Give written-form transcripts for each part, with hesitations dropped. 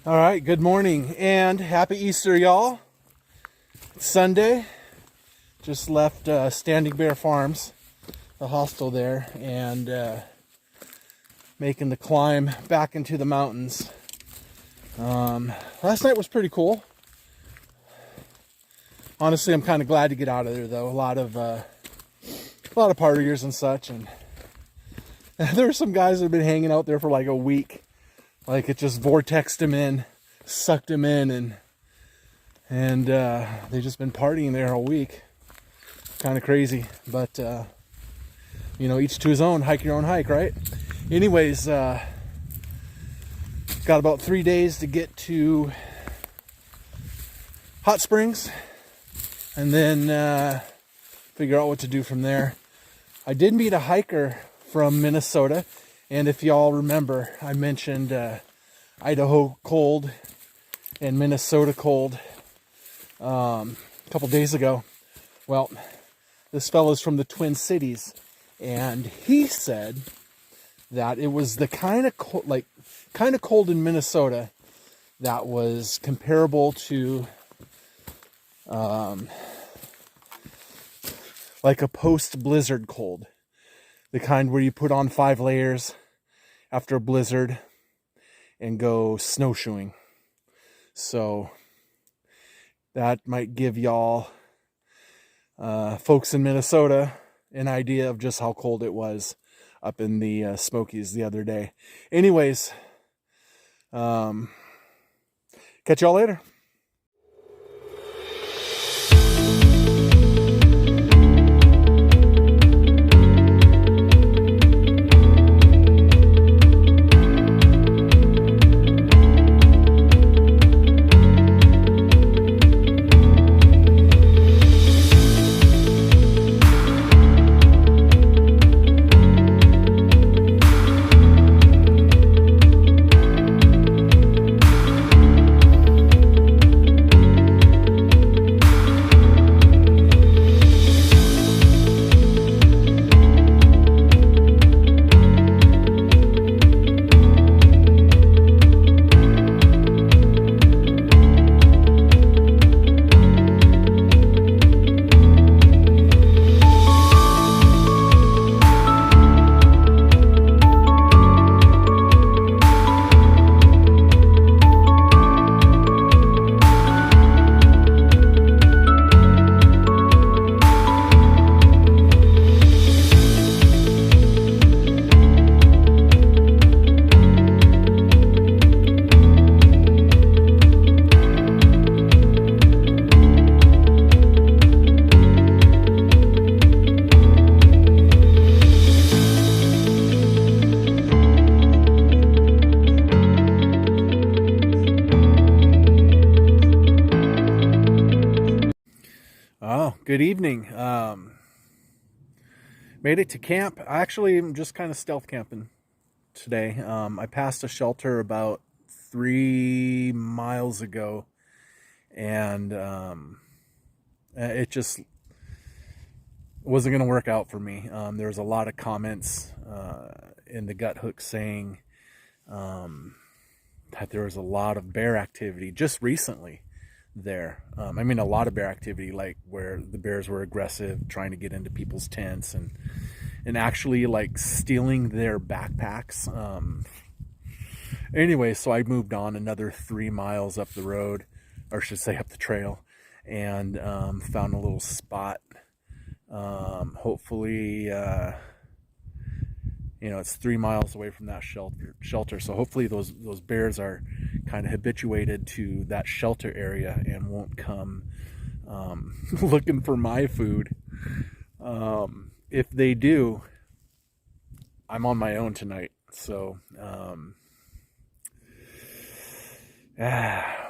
All right, good morning and happy Easter, y'all. It's Sunday. Just left Standing Bear Farms, the hostel there, and making the climb back into the mountains. Last night was pretty cool. Honestly, I'm kind of glad to get out of there, though. A lot of partiers and such, and there were some guys that have been hanging out there for like a week. Like it just vortexed him in, sucked him in, and they've just been partying there all week. Kind of crazy, but you know, each to his own. Hike your own hike, right? Anyways, got about 3 days to get to Hot Springs, and then figure out what to do from there. I did meet a hiker from Minnesota. And if y'all remember, I mentioned Idaho cold and Minnesota cold a couple days ago. Well, this fellow's from the Twin Cities, and he said that it was the kind of cold in Minnesota that was comparable to like a post-blizzard cold. The kind where you put on 5 layers after a blizzard and go snowshoeing. So that might give y'all folks in Minnesota an idea of just how cold it was up in the Smokies the other day. Anyways, catch y'all later. Good evening. Made it to camp. I actually am just kind of stealth camping today. I passed a shelter about 3 miles ago, and it just wasn't going to work out for me. There was a lot of comments in the gut hook saying that there was a lot of bear activity just recently there. I mean, a lot of bear activity, like where the bears were aggressive, trying to get into people's tents and actually like stealing their backpacks. Anyway, so I moved on another 3 miles up the road, or I should say up the trail, and found a little spot. Hopefully, you know, it's 3 miles away from that shelter. So hopefully those bears are kind of habituated to that shelter area and won't come looking for my food. If they do, I'm on my own tonight. So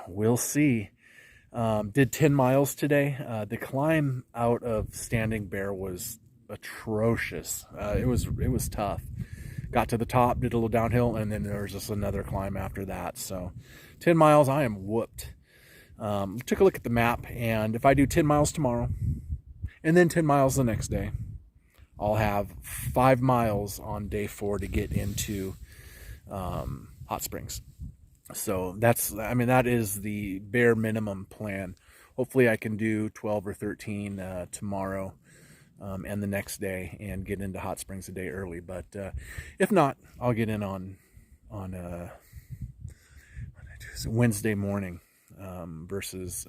we'll see. Did 10 miles today. The climb out of Standing Bear was atrocious. It was tough. Got to the top, did a little downhill, and then there was just another climb after that. So 10 miles, I am whooped. Took a look at the map, and if I do 10 miles tomorrow and then 10 miles the next day, I'll have 5 miles on day 4 to get into Hot Springs. So that is the bare minimum plan. Hopefully I can do 12 or 13 tomorrow and the next day and get into hot springs a day early. But if not, I'll get in on Wednesday morning versus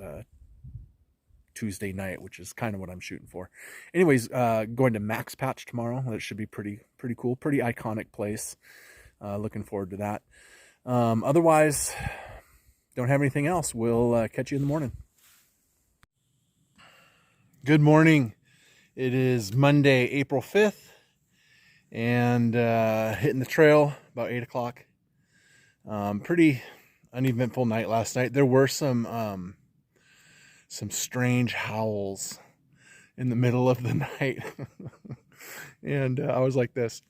Tuesday night, which is kind of what I'm shooting for. Anyways, going to Max Patch tomorrow. That should be pretty cool, pretty iconic place. Looking forward to that. Otherwise, don't have anything else. We'll catch you in the morning. Good morning. It is Monday, April 5th, and hitting the trail about 8 o'clock. Pretty uneventful night last night. There were some strange howls in the middle of the night. And I was like this,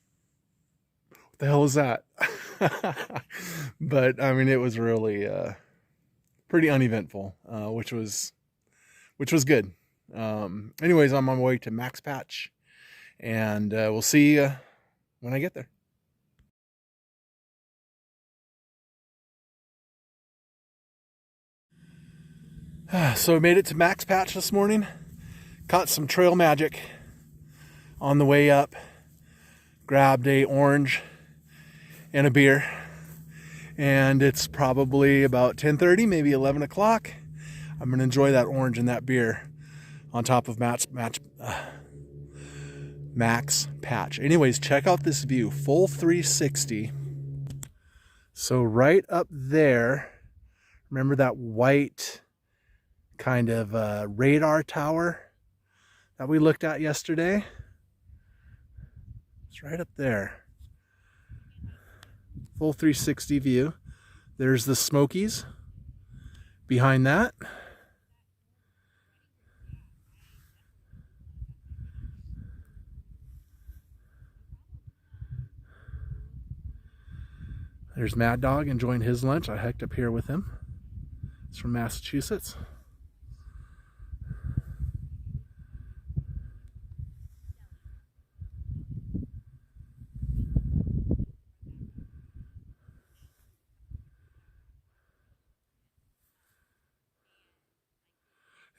what the hell is that? But I mean, it was really pretty uneventful, which was good. Anyways, I'm on my way to Max Patch, and we'll see you when I get there. So I made it to Max Patch this morning. Caught some trail magic on the way up. Grabbed a orange and a beer. And it's probably about 10:30, maybe 11 o'clock. I'm going to enjoy that orange and that beer on top of Max Patch. Anyways, check out this view. Full 360. So right up there, remember that white kind of radar tower that we looked at yesterday? It's right up there. Full 360 view. There's the Smokies behind that. There's Mad Dog enjoying his lunch. I hiked up here with him. It's from Massachusetts.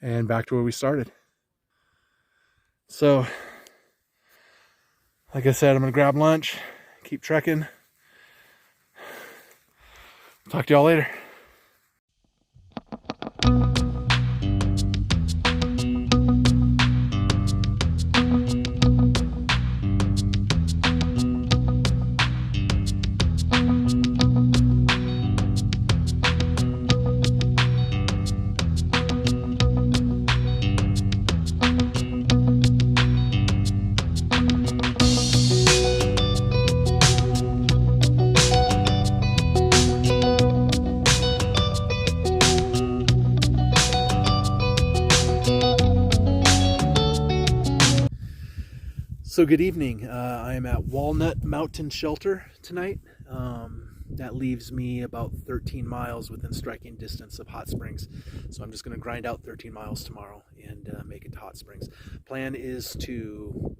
And back to where we started. So, like I said, I'm going to grab lunch, keep trekking. Talk to y'all later. So good evening. I am at Walnut Mountain Shelter tonight. That leaves me about 13 miles within striking distance of Hot Springs. So I'm just going to grind out 13 miles tomorrow and make it to Hot Springs. Plan is to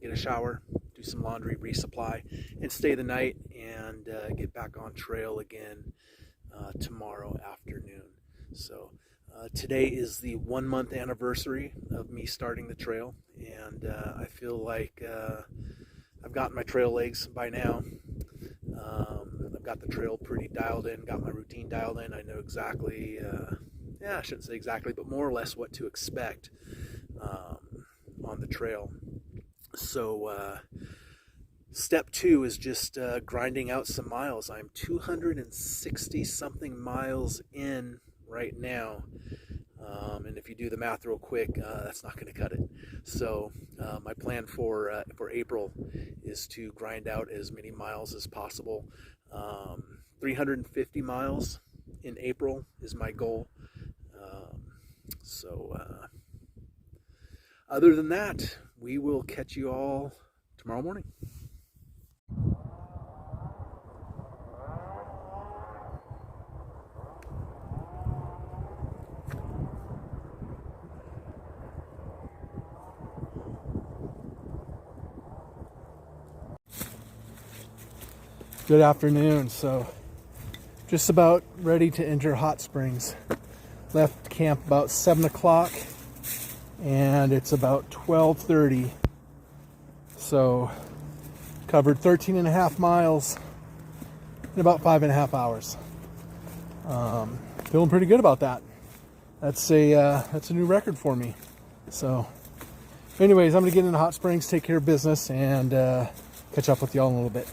get a shower, do some laundry, resupply, and stay the night and get back on trail again tomorrow afternoon. So today is the 1 month anniversary of me starting the trail, and I feel like I've gotten my trail legs by now. I've got the trail pretty dialed in, got my routine dialed in. I know exactly, I shouldn't say exactly, but more or less what to expect on the trail. So step 2 is just grinding out some miles. I'm 260 something miles in right now, and if you do the math real quick, that's not going to cut it. So my plan for April is to grind out as many miles as possible. 350 miles in April is my goal. Other than that, we will catch you all tomorrow morning. Good afternoon. So just about ready to enter Hot Springs. Left camp about 7 o'clock and it's about 12:30. So covered 13 and a half miles in about 5.5 hours. Feeling pretty good about that. That's a new record for me. So anyways, I'm gonna get into Hot Springs, take care of business, and catch up with y'all in a little bit.